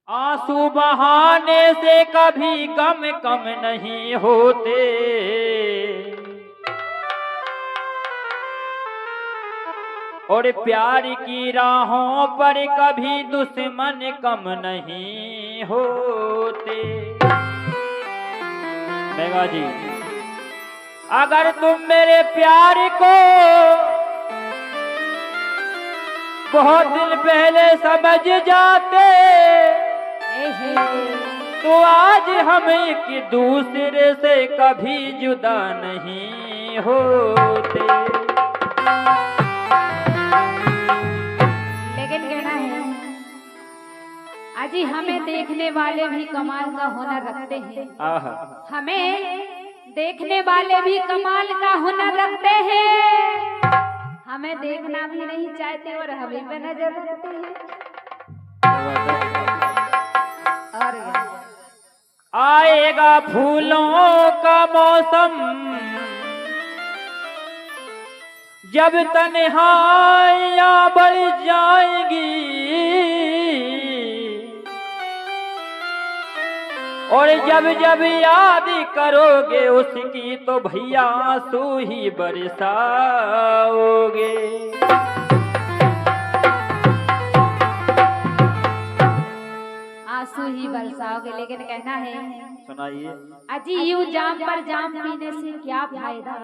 आंसू बहाने से कभी गम कम नहीं होते, और प्यार की राहों पर कभी दुश्मन कम नहीं होते। मेघा जी, अगर तुम मेरे प्यार को बहुत दिन पहले समझ जाते तो आज हम एक दूसरे से कभी जुदा नहीं होते। लेकिन कहना है अजी, हमें देखने वाले भी कमाल का हुनर रखते हैं। हमें देखने वाले भी कमाल का हुनर रखते हैं। हमें देखना भी नहीं चाहते और हमें पे नजर रखते हैं। और आएगा फूलों का मौसम जब तन्हाइयां बढ़ जाएंगी, और जब जब याद करोगे उसकी तो भैया आंसू ही बरसाओगे। आंसू ही बरसाओगे। लेकिन कहना है, सुनाइए। अजी, यूं जाम पर जाम पीने से क्या फायदा,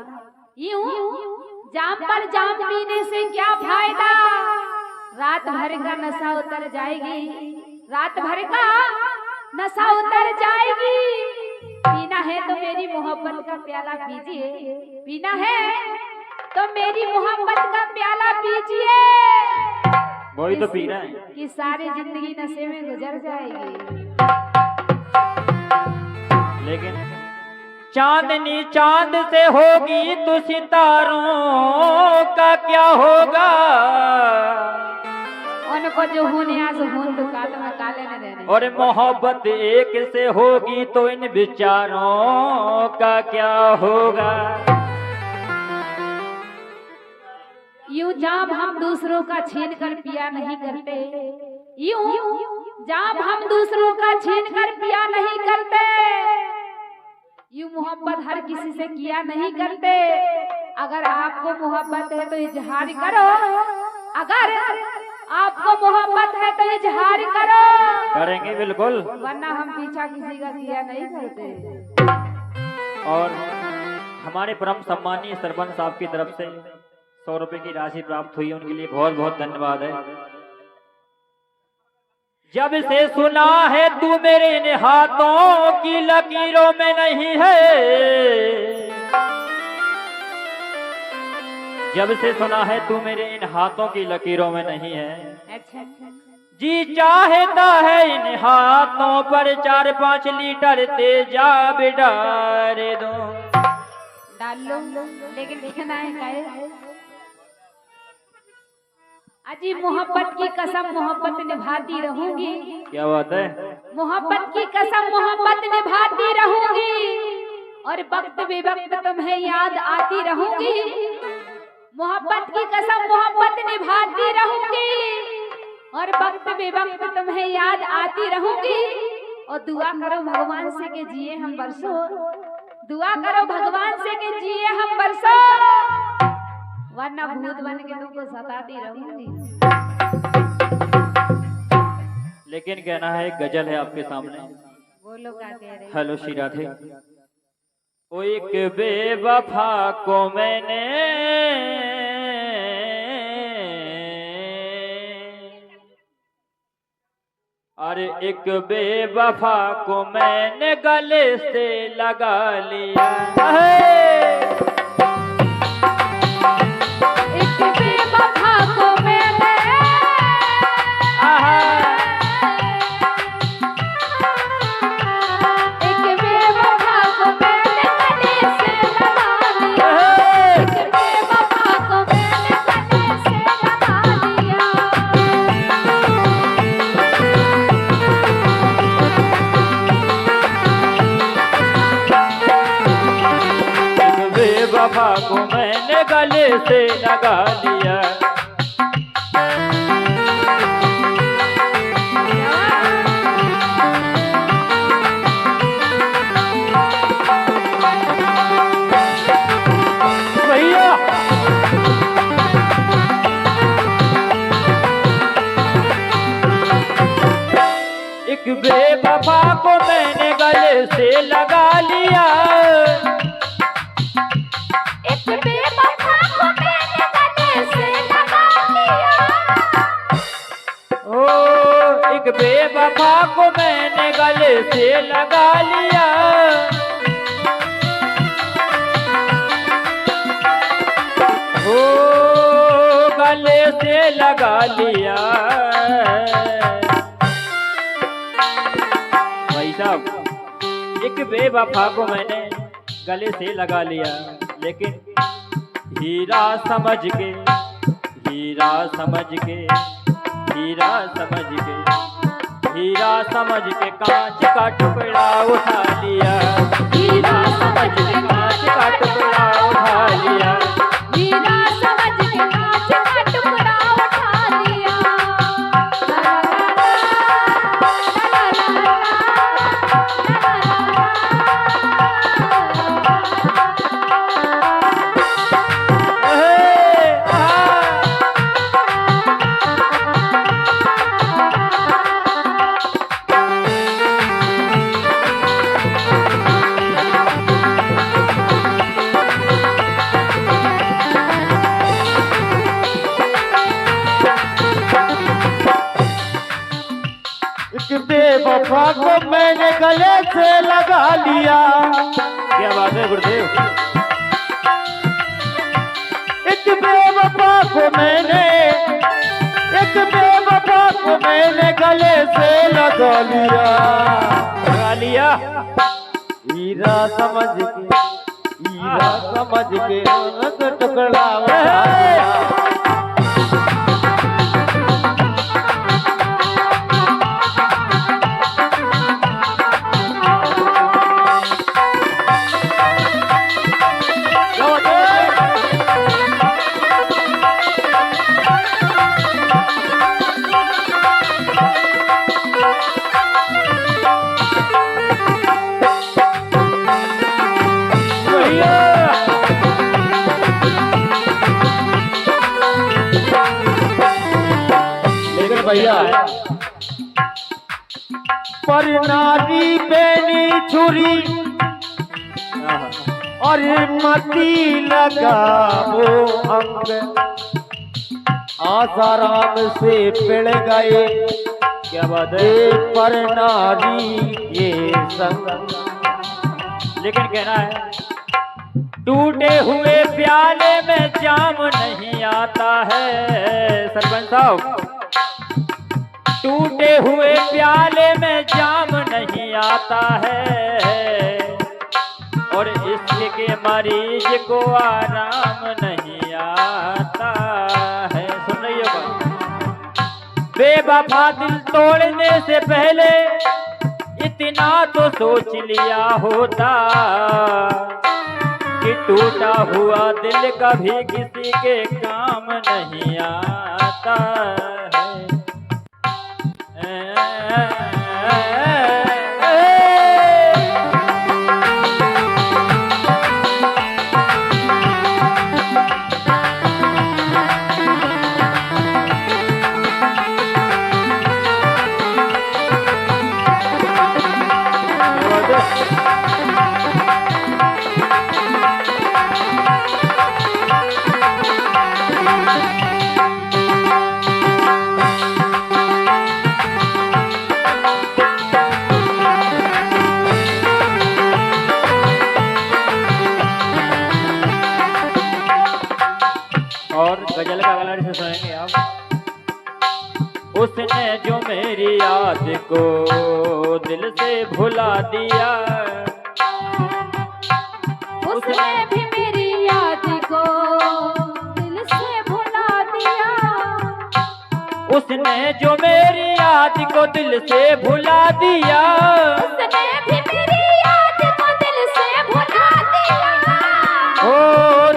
यूं जाम पर जाम पीने से क्या फायदा, रात भर का नशा उतर जाएगी, रात भर का नशा उतर जाएगी। पीना है तो मेरी मोहब्बत का प्याला पीजिए, पीना है तो मेरी मोहब्बत का प्याला पीजिए। वही तो पी रहा है कि सारी जिंदगी नशे में गुजर जाएगी। लेकिन चांदनी चांद से होगी तो सितारों का क्या होगा, उनको जो होने आज होन तो काल में काले न रहने। और मोहब्बत एक से होगी तो इन विचारों का क्या होगा। यूं जाम हम दूसरों का छीन कर पिया नहीं करते, यूं जाम हम दूसरों का छीन कर पिया नहीं करते, यूं मोहब्बत हर किसी से किया नहीं करते। अगर आपको मोहब्बत है तो इजहार करो, अगर आपको मोहब्बत है तो इजहार करो। करेंगे बिल्कुल, वरना हम पीछा किसी का किया नहीं करते। और हमारे परम सम्मानीय सरपंच साहब की तरफ से 100 रुपए की राशि प्राप्त हुई, उनके लिए बहुत बहुत धन्यवाद है। जब से सुना है तू मेरे इन हाथों की लकीरों में नहीं है, जब से सुना है तू मेरे इन हाथों की लकीरों में नहीं है, अच्छा जी चाहता है इन हाथों पर 4-5 लीटर तेजाब डाल दो। डाल लो, लेकिन कहना है काहे? अजी, मोहब्बत की कसम मोहब्बत निभाती रहूंगी। क्या बात है? मोहब्बत की कसम मोहब्बत निभाती रहूंगी, और वक्त बेवक्त तुम्हें याद आती रहूंगी। मोहब्बत की कसम मोहब्बत निभाती रहूंगी, और वक्त बेवक्त तुम्हें याद आती रहूंगी। और दुआ करो भगवान से कि जिए हम बरसों, दुआ करो भगवान से कि जिए हम बरसों, वरना भूत बन के तुमको सताती रहूंगी। लेकिन कहना है, एक गजल है आपके सामने। बोलो क्या कह रहे? हेलो श्री राधे। ओ एक बेवफा को मैंने अरे एक बेवफा को मैंने गले से लगा लिया है। वफा को मैंने गले से लगा लिया, बेवफा को मैंने गले से लगा लिया, एक बेवफा को मैंने गले से लगा लिया। ओ एक बेवफा को मैंने गले से लगा लिया। ओ गले से लगा लिया। भाई साहब, एक बेवफा को मैंने गले से लगा लिया, लेकिन हीरा समझ के, हीरा समझ के, हीरा समझ के, हीरा समझ के कांच का टुकड़ा उठा लिया। हीरा समझ के कांच का टुकड़ा उठा लिया। हीरा समझ के कांच का टुकड़ा उठा लिया। बेवफा को मैंने गले से लगा लिया। क्या बात है गुरुदेव। एक बेवफा को मैंने, एक बेवफा को मैंने गले से लगा लिया। लगा लिया। हीरा समझ के, हीरा समझ के टुकड़ा उठा लिया। भैया पर नारी बेनी छुरी और मती लगा वो अंग, आसाराम से पिड़ गए। क्या बात है। पर नारी ये संग, लेकिन कहना है टूटे हुए प्याले में जाम नहीं आता है। सरपंच साहब, टूटे हुए प्याले में जाम नहीं आता है, और इश्क के मरीज को आराम नहीं आता है। सुन रही हो बात? बेवफा दिल तोड़ने से पहले इतना तो सोच लिया होता कि टूटा हुआ दिल कभी किसी के काम नहीं आता है। और गजल का अगला से सुनेंगे आप। उसने जो मेरी याद को दिल से भुला दिया, उसने भी मेरी याद को दिल से भुला दिया। उसने जो मेरी याद को दिल से भुला दिया, उसने भी मेरी याद को दिल से भुला दिया। ओ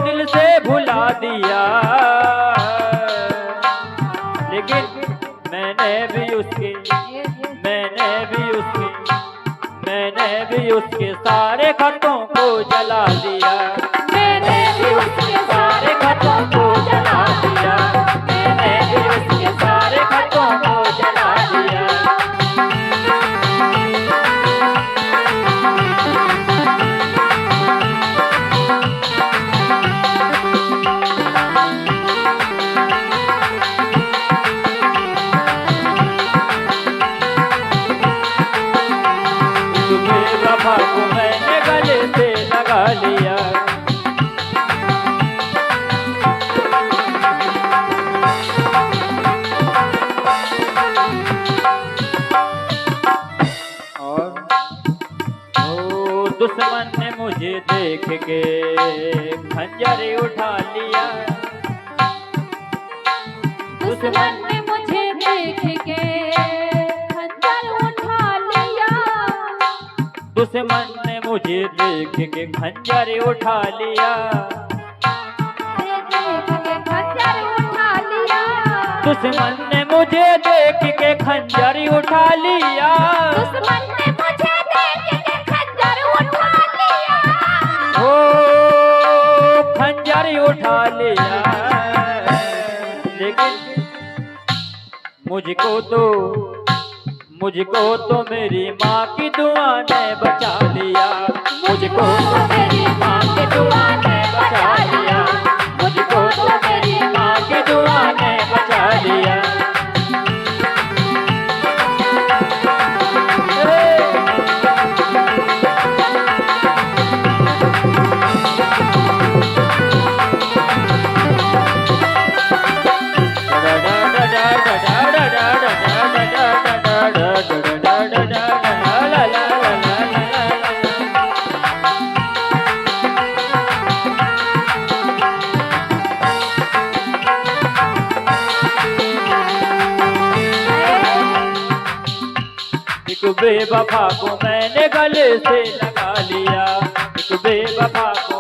दिल से भुला दिया। लेकिन मैंने भी उसके सारे खतों को जला दिया। मैंने भी उसके सारे खतों को जला दिया। मैंने भी उसके सारे खतों को जला दिया। बेवफा को मैंने गले से लगा लिया। और ओ दुश्मन ने मुझे देख के खंजर उठा लिया। दुश्मन ने मुझे देख के खंजर उठा लिया। दुश्मन ने मुझे देख के खंजर उठा लिया। देख के खंजर उठा लिया। दुश्मन ने मुझे देख के खंजर उठा लिया। दुश्मन ने मुझे देख के खंजर उठा लिया। ओ खंजर उठा लिया। लेकिन मुझको तो मेरी माँ की दुआ ने बचा लिया। मुझको तो मेरी माँ की दुआ ने बचा लिया। मुझको तो मेरी माँ की दुआ ने बचा लिया। एक बेवफा को मैंने गले से लगा लिया। एक बेवफा को